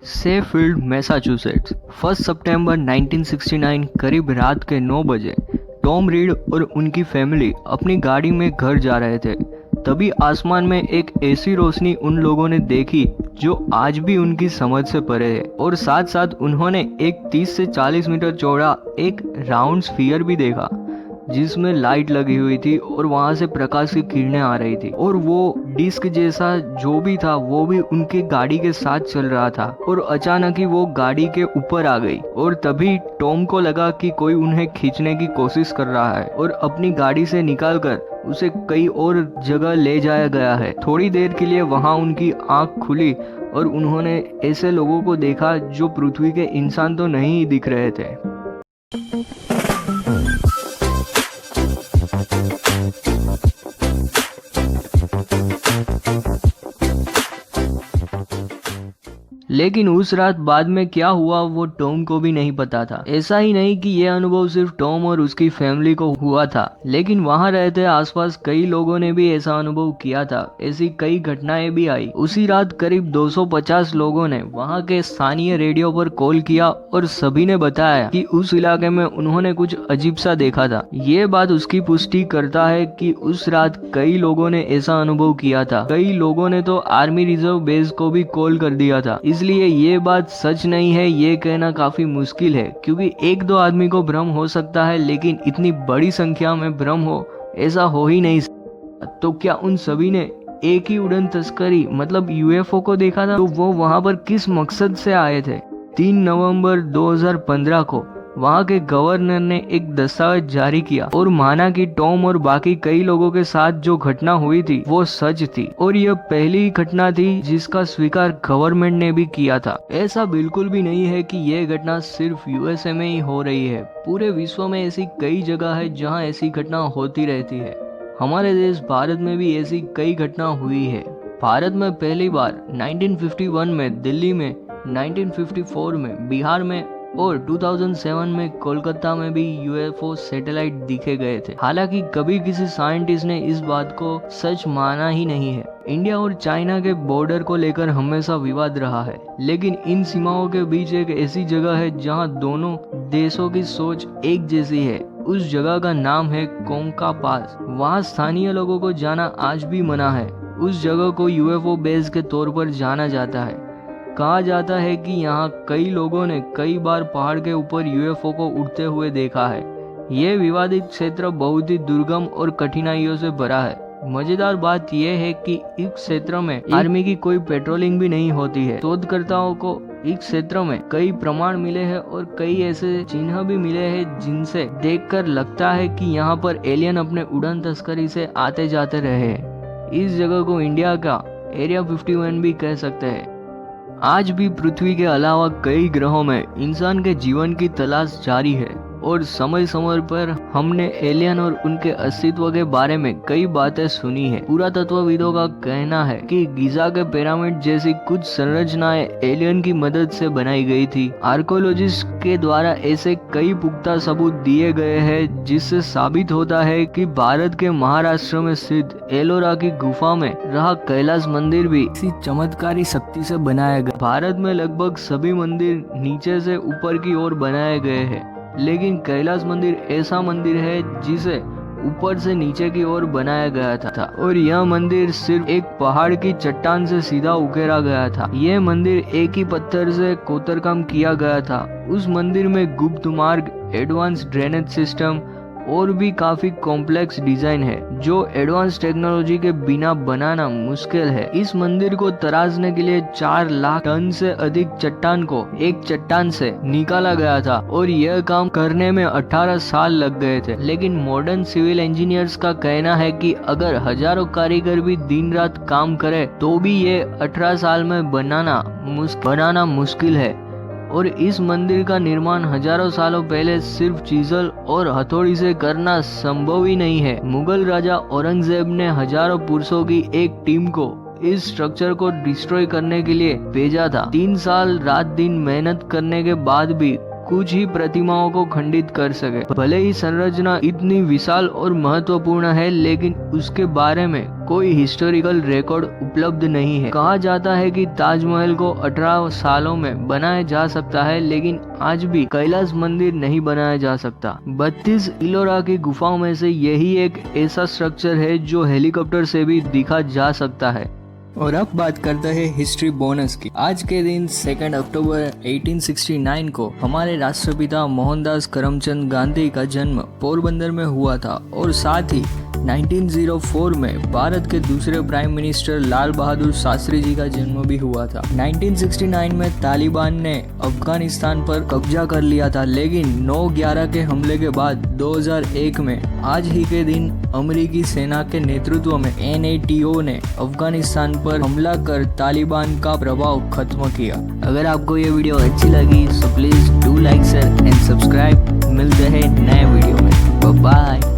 Sheffield, Massachusetts. 1 सितंबर 1969 करीब रात के 9 बजे टॉम रीड और उनकी फैमिली अपनी गाड़ी में घर जा रहे थे। तभी आसमान में एक ऐसी रोशनी उन लोगों ने देखी जो आज भी उनकी समझ से परे है, और साथ साथ उन्होंने एक 30 से 40 मीटर चौड़ा एक राउंड स्फीयर भी देखा जिसमें लाइट लगी हुई थी और वहां से प्रकाश की किरणें आ रही थी, और वो डिस्क जैसा जो भी था वो भी उनकी गाड़ी के साथ चल रहा था। और अचानक ही वो गाड़ी के ऊपर आ गई और तभी टॉम को लगा कि कोई उन्हें खींचने की कोशिश कर रहा है और अपनी गाड़ी से निकालकर उसे कई और जगह ले जाया गया है। थोड़ी देर के लिए वहां उनकी आंख खुली और उन्होंने ऐसे लोगों को देखा जो पृथ्वी के इंसान तो नहीं दिख रहे थे। लेकिन उस रात बाद में क्या हुआ वो टॉम को भी नहीं पता था। ऐसा ही नहीं कि यह अनुभव सिर्फ टॉम और उसकी फैमिली को हुआ था, लेकिन वहां रहते आसपास कई लोगों ने भी ऐसा अनुभव किया था। ऐसी कई घटनाएं भी आई। उसी रात करीब 250 लोगों ने वहां के स्थानीय रेडियो पर कॉल किया और सभी ने बताया कि उस इलाके में उन्होंने कुछ अजीब सा देखा था। ये बात उसकी पुष्टि करता है कि उस रात कई लोगों ने ऐसा अनुभव किया था। कई लोगों ने तो आर्मी रिजर्व बेस को भी कॉल कर दिया था। इसलिए ये बात सच नहीं है ये कहना काफी मुश्किल है, क्योंकि एक दो आदमी को भ्रम हो सकता है, लेकिन इतनी बड़ी संख्या में भ्रम हो ऐसा हो ही नहीं सकता। तो क्या उन सभी ने एक ही उड़न तस्करी मतलब यूएफओ को देखा था? तो वो वहां पर किस मकसद से आए थे? 3 नवंबर 2015 को वहां के गवर्नर ने एक दस्तावेज जारी किया और माना कि टॉम और बाकी कई लोगों के साथ जो घटना हुई थी वो सच थी, और यह पहली घटना थी जिसका स्वीकार गवर्नमेंट ने भी किया था। ऐसा बिल्कुल भी नहीं है कि यह घटना सिर्फ यूएसए में ही हो रही है। पूरे विश्व में ऐसी कई जगह है जहाँ ऐसी घटना होती रहती है। हमारे देश भारत में भी ऐसी कई घटना हुई है। भारत में पहली बार 1951 में दिल्ली में, 1954 में बिहार में और 2007 में कोलकाता में भी यूएफओ सैटेलाइट दिखे गए थे। हालांकि कभी किसी साइंटिस्ट ने इस बात को सच माना ही नहीं है। इंडिया और चाइना के बॉर्डर को लेकर हमेशा विवाद रहा है, लेकिन इन सीमाओं के बीच एक ऐसी जगह है जहां दोनों देशों की सोच एक जैसी है। उस जगह का नाम है कोंका पास। वहाँ स्थानीय लोगों को जाना आज भी मना है। उस जगह को यूएफओ बेस के तौर पर जाना जाता है। कहा जाता है कि यहाँ कई लोगों ने कई बार पहाड़ के ऊपर यूएफओ को उड़ते हुए देखा है। यह विवादित क्षेत्र बहुत ही दुर्गम और कठिनाइयों से भरा है। मजेदार बात यह है कि इस क्षेत्र में आर्मी की कोई पेट्रोलिंग भी नहीं होती है। शोधकर्ताओं को इस क्षेत्र में कई प्रमाण मिले हैं और कई ऐसे चिन्ह भी मिले हैं जिनसे देखकर लगता है कि यहाँ पर एलियन अपने उड़न तस्करी से आते जाते रहे हैं। इस जगह को इंडिया का एरिया 51 भी कह सकते हैं। आज भी पृथ्वी के अलावा कई ग्रहों में इंसान के जीवन की तलाश जारी है, और समय समय पर हमने एलियन और उनके अस्तित्व के बारे में कई बातें सुनी है। पुरातत्वविदों का कहना है कि गिजा के पिरामिड जैसी कुछ संरचनाएं एलियन की मदद से बनाई गई थी। आर्कोलॉजिस्ट के द्वारा ऐसे कई पुख्ता सबूत दिए गए हैं जिससे साबित होता है कि भारत के महाराष्ट्र में स्थित एलोरा की गुफा में रहा कैलाश मंदिर भी इसी चमत्कारी शक्ति से बनाया गया। भारत में लगभग सभी मंदिर नीचे से ऊपर की ओर बनाए गए हैं, लेकिन कैलाश मंदिर ऐसा मंदिर है जिसे ऊपर से नीचे की ओर बनाया गया था, और यह मंदिर सिर्फ एक पहाड़ की चट्टान से सीधा उकेरा गया था। यह मंदिर एक ही पत्थर से कोतरकाम किया गया था। उस मंदिर में गुप्त मार्ग, एडवांस ड्रेनेज सिस्टम और भी काफी कॉम्प्लेक्स डिजाइन है जो एडवांस टेक्नोलॉजी के बिना बनाना मुश्किल है। इस मंदिर को तराशने के लिए 4 लाख टन से अधिक चट्टान को एक चट्टान से निकाला गया था, और यह काम करने में 18 साल लग गए थे। लेकिन मॉडर्न सिविल इंजीनियर्स का कहना है कि अगर हजारों कारीगर भी दिन रात काम करे तो भी ये 18 साल में बनाना मुश्किल है। और इस मंदिर का निर्माण हजारों सालों पहले सिर्फ चीजल और हथौड़ी से करना संभव ही नहीं है। मुगल राजा औरंगजेब ने हजारों पुरुषों की एक टीम को इस स्ट्रक्चर को डिस्ट्रॉय करने के लिए भेजा था। 3 साल रात दिन मेहनत करने के बाद भी कुछ ही प्रतिमाओं को खंडित कर सके। भले ही संरचना इतनी विशाल और महत्वपूर्ण है, लेकिन उसके बारे में कोई हिस्टोरिकल रिकॉर्ड उपलब्ध नहीं है। कहा जाता है कि ताजमहल को 18 सालों में बनाया जा सकता है, लेकिन आज भी कैलाश मंदिर नहीं बनाया जा सकता। 32 इलोरा की गुफाओं में से यही एक ऐसा स्ट्रक्चर है जो हेलीकॉप्टर से भी दिखा जा सकता है। और अब बात करते हैं हिस्ट्री बोनस की। आज के दिन 2 अक्टूबर 1869 को हमारे राष्ट्रपिता मोहनदास करमचंद गांधी का जन्म पोरबंदर में हुआ था, और साथ ही 1904 में भारत के दूसरे प्राइम मिनिस्टर लाल बहादुर शास्त्री जी का जन्म भी हुआ था। 1969 में तालिबान ने अफगानिस्तान पर कब्जा कर लिया था, लेकिन 9/11 के हमले के बाद 2001 में आज ही के दिन अमेरिकी सेना के नेतृत्व में NATO ने अफगानिस्तान पर हमला कर तालिबान का प्रभाव खत्म किया। अगर आपको ये वीडियो अच्छी लगी तो please do like share and subscribe. मिलते हैं नए वीडियो में। बाय।